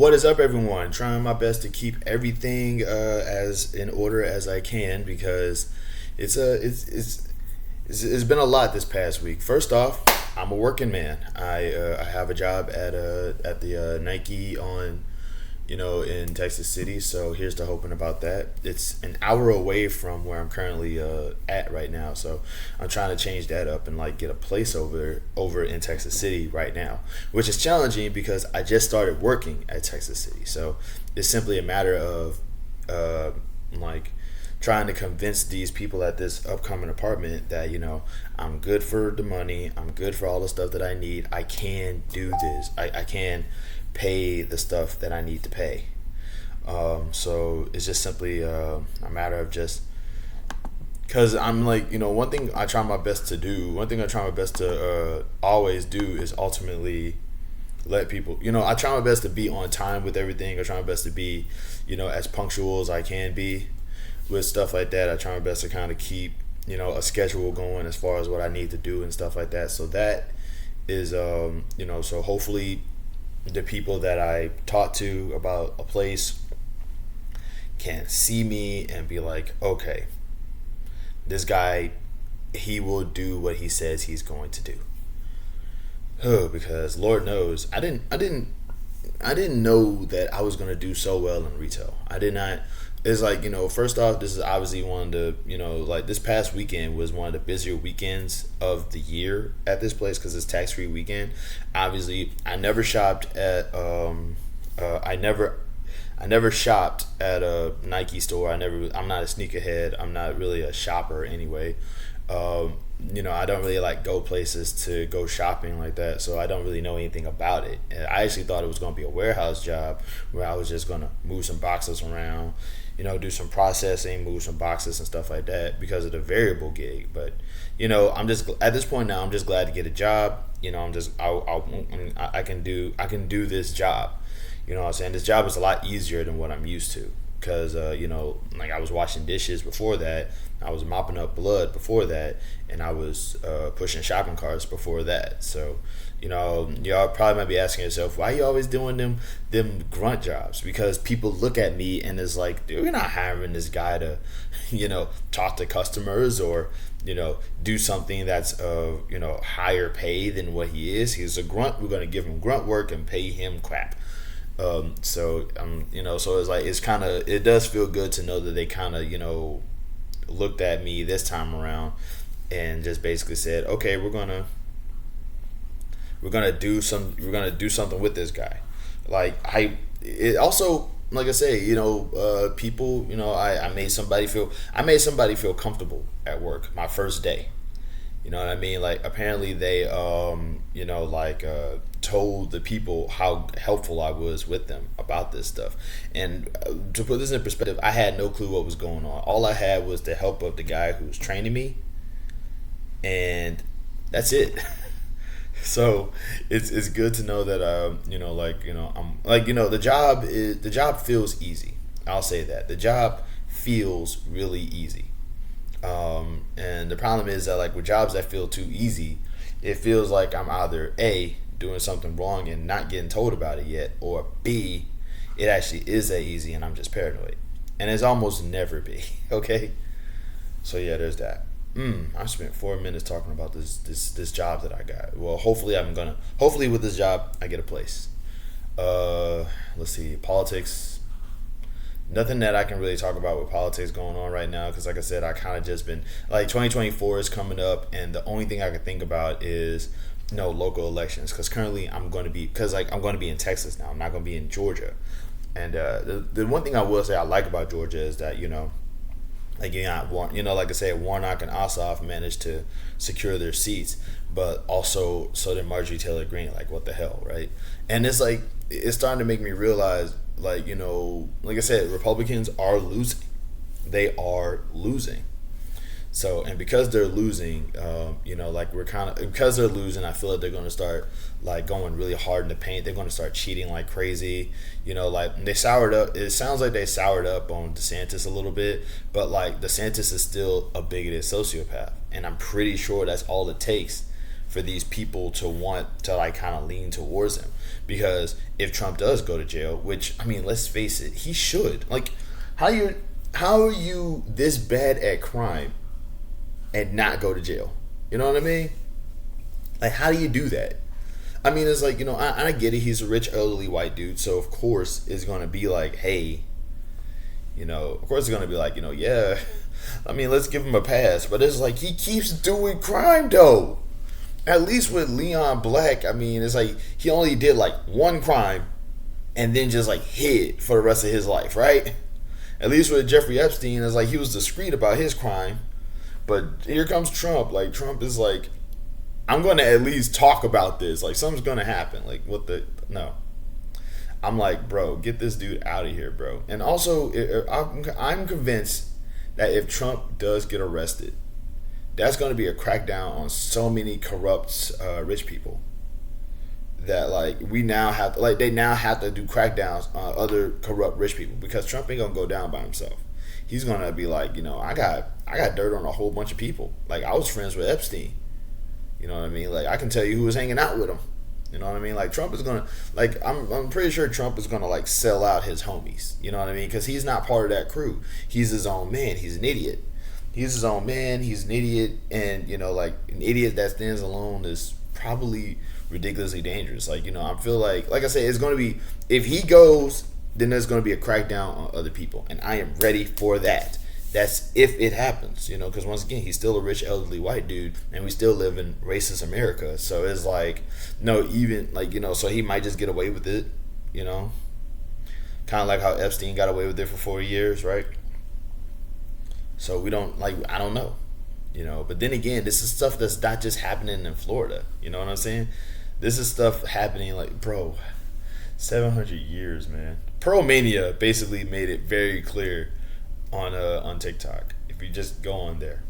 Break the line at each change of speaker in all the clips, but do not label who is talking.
What is up, everyone? Trying my best to keep everything as in order as I can because it's a it's been a lot this past week. First off, I'm a working man. I have a job at the Nike on in Texas City. So here's the hoping about that. It's an hour away from where I'm currently at right now. So I'm trying to change that up and like get a place over in Texas City right now, which is challenging because I just started working at Texas City. So it's simply a matter of like trying to convince these people at this upcoming apartment that I'm good for the money, I'm good for all the stuff that I need, I can do this, I can pay the stuff that I need to pay. So it's just simply a matter of just because I'm like, one thing I try my best to always do is ultimately let people, I try my best to be on time with everything. I try my best to be, as punctual as I can be with stuff like that. I try my best to kind of keep, a schedule going as far as what I need to do and stuff like that. So that is, so hopefully the people that I talk to about a place can see me and be like, okay, this guy, he will do what he says he's going to do. Oh, because Lord knows, I didn't know that I was going to do so well in retail. I did not. It's like, first off, this is obviously one of the, like this past weekend was one of the busier weekends of the year at this place because it's tax-free weekend. Obviously, I never shopped at, I never shopped at a Nike store. I'm not a sneakerhead. I'm not really a shopper anyway. I don't really like go places to go shopping like that, so I don't really know anything about it. And I actually thought it was going to be a warehouse job where I was just going to move some boxes around, do some processing, move some boxes and stuff like that because of the variable gig. But I'm just at this point now. I'm just glad to get a job. I can do this job. What I'm saying? This job is a lot easier than what I'm used to because like I was washing dishes before that. I was mopping up blood before that, and I was pushing shopping carts before that. So, y'all probably might be asking yourself, why are you always doing them grunt jobs? Because people look at me and it's like, dude, we're not hiring this guy to, talk to customers or, do something that's higher pay than what he is. He's a grunt. We're going to give him grunt work and pay him crap. So it's like it does feel good to know that they kind of looked at me this time around and just basically said, okay, we're gonna do something with this guy. Like it also, like I say, people, I made somebody feel comfortable at work my first day. You know what I mean? Like apparently they told the people how helpful I was with them about this stuff. And to put this in perspective, I had no clue what was going on. All I had was the help of the guy who was training me, and that's it. So it's good to know that the job feels easy. I'll say that the job feels really easy. And the problem is that like with jobs that feel too easy, it feels like I'm either A, doing something wrong and not getting told about it yet, or B, it actually is that easy and I'm just paranoid. And it's almost never B. Okay? So yeah, there's that. I spent 4 minutes talking about this job that I got. Well, hopefully with this job I get a place. Let's see, politics. Nothing that I can really talk about with politics going on right now because, like I said, I kind of just been like 2024 is coming up, and the only thing I can think about is local elections because currently I'm going to be in Texas now. I'm not going to be in Georgia, and the one thing I will say I like about Georgia is that like I said, Warnock and Ossoff managed to secure their seats, but also so did Marjorie Taylor Greene. Like what the hell, right? And it's like it's starting to make me realize. Like I said, Republicans are losing. They are losing. So, and because they're losing, because they're losing, I feel like they're going to start like going really hard in the paint. They're going to start cheating like crazy. Like they soured up. It sounds like they soured up on DeSantis a little bit, but like DeSantis is still a bigoted sociopath, and I'm pretty sure that's all it takes for these people to want to like kind of lean towards him Because if Trump does go to jail, which I mean, let's face it, he should. Like, how are you this bad at crime and not go to jail? You know what I mean? Like, how do you do that? I mean, it's like, I get it. He's a rich, elderly white dude. So, of course, it's going to be like, hey, of course, it's going to be like, yeah, I mean, let's give him a pass. But it's like, he keeps doing crime, though. At least with Leon Black, I mean, it's like, he only did like one crime and then just like hid for the rest of his life, right? At least with Jeffrey Epstein, it's like he was discreet about his crime. But here comes Trump. Like, Trump is like, I'm going to at least talk about this. Like, something's going to happen. Like, what the... No. I'm like, bro, get this dude out of here, bro. And also, I'm convinced that if Trump does get arrested, that's going to be a crackdown on so many corrupt rich people. That, like, we now have... Like, they now have to do crackdowns on other corrupt rich people. Because Trump ain't going to go down by himself. He's going to be like, I got dirt on a whole bunch of people. Like, I was friends with Epstein. You know what I mean? Like, I can tell you who was hanging out with him. You know what I mean? Like, Trump is gonna, like, I'm pretty sure Trump is gonna like sell out his homies. You know what I mean? Because he's not part of that crew. He's his own man. He's an idiot. He's his own man. He's an idiot, and like an idiot that stands alone is probably ridiculously dangerous. Like, I feel like I said, it's gonna be, if he goes, then there's gonna be a crackdown on other people, and I am ready for that. That's if it happens, because once again, he's still a rich, elderly white dude, and we still live in racist America. So it's like, no, even like, so he might just get away with it, kind of like how Epstein got away with it for 4 years, right? So we don't, like, I don't know, but then again, this is stuff that's not just happening in Florida. You know what I'm saying? This is stuff happening, like, bro, 700 years, man. Pearl Mania basically made it very clear on TikTok, if you just go on there.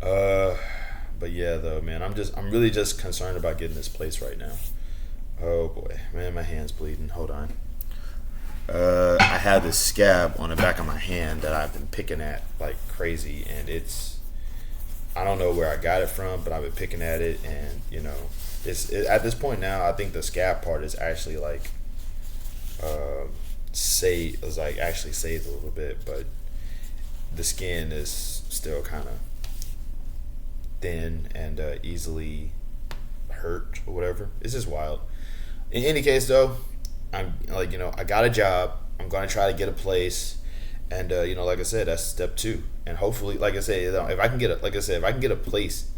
But yeah, though, man, I'm really just concerned about getting this place right now. Oh boy, man, my hand's bleeding. Hold on. I have this scab on the back of my hand that I've been picking at like crazy, and I don't know where I got it from, but I've been picking at it, and at this point now, I think the scab part is actually like actually saved a little bit, but the skin is still kind of thin and easily hurt or whatever. It's just wild. In any case, though, I'm like, I got a job. I'm going to try to get a place, and like I said, that's step 2. And hopefully, like I said, if I can get a place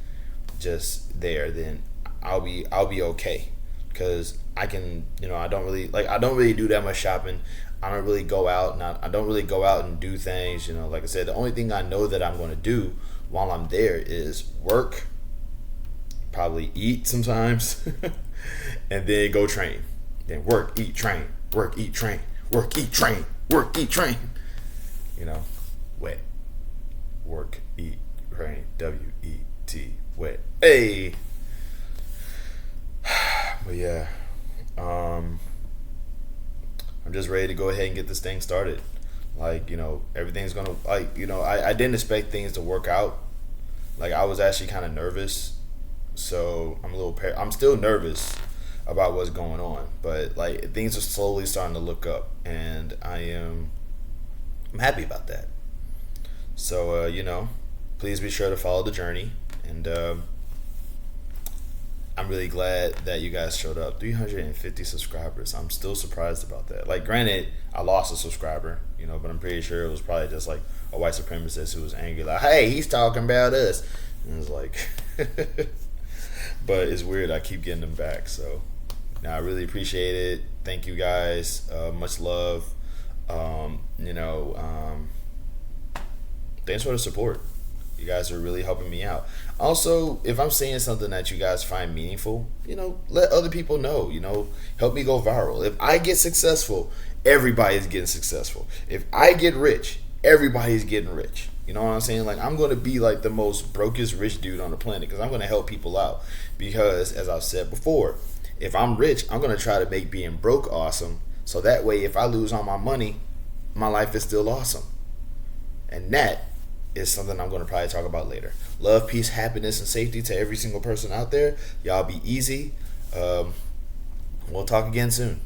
just there, then I'll be okay, because I can, I don't really do that much shopping. I don't really go out, and I don't really go out and do things. Like I said, the only thing I know that I'm going to do while I'm there is work, probably eat sometimes, and then go train. Then work, eat, train, work, eat, train, work, eat, train, work, eat, train. Wet. Work, eat, train, W-E-T, wet. Hey! But yeah, I'm just ready to go ahead and get this thing started. Like, everything's gonna, like, I didn't expect things to work out. Like, I was actually kind of nervous, so I'm still nervous about what's going on, but like, things are slowly starting to look up, and I'm happy about that. So please be sure to follow the journey, and I'm really glad that you guys showed up. 350 subscribers. I'm still surprised about that. Like, granted, I lost a subscriber, but I'm pretty sure it was probably just like a white supremacist who was angry, like, hey, he's talking about us. And it's like, but it's weird. I keep getting them back. So, I really appreciate it. Thank you guys. Much love. Thanks for the support. You guys are really helping me out. Also, if I'm saying something that you guys find meaningful, let other people know. Help me go viral. If I get successful, everybody's getting successful. If I get rich, everybody's getting rich. You know what I'm saying? Like, I'm going to be like the most brokest rich dude on the planet, because I'm going to help people out. Because, as I've said before, if I'm rich, I'm going to try to make being broke awesome. So that way, if I lose all my money, my life is still awesome. And that is something I'm going to probably talk about later. Love, peace, happiness, and safety to every single person out there. Y'all be easy. We'll talk again soon.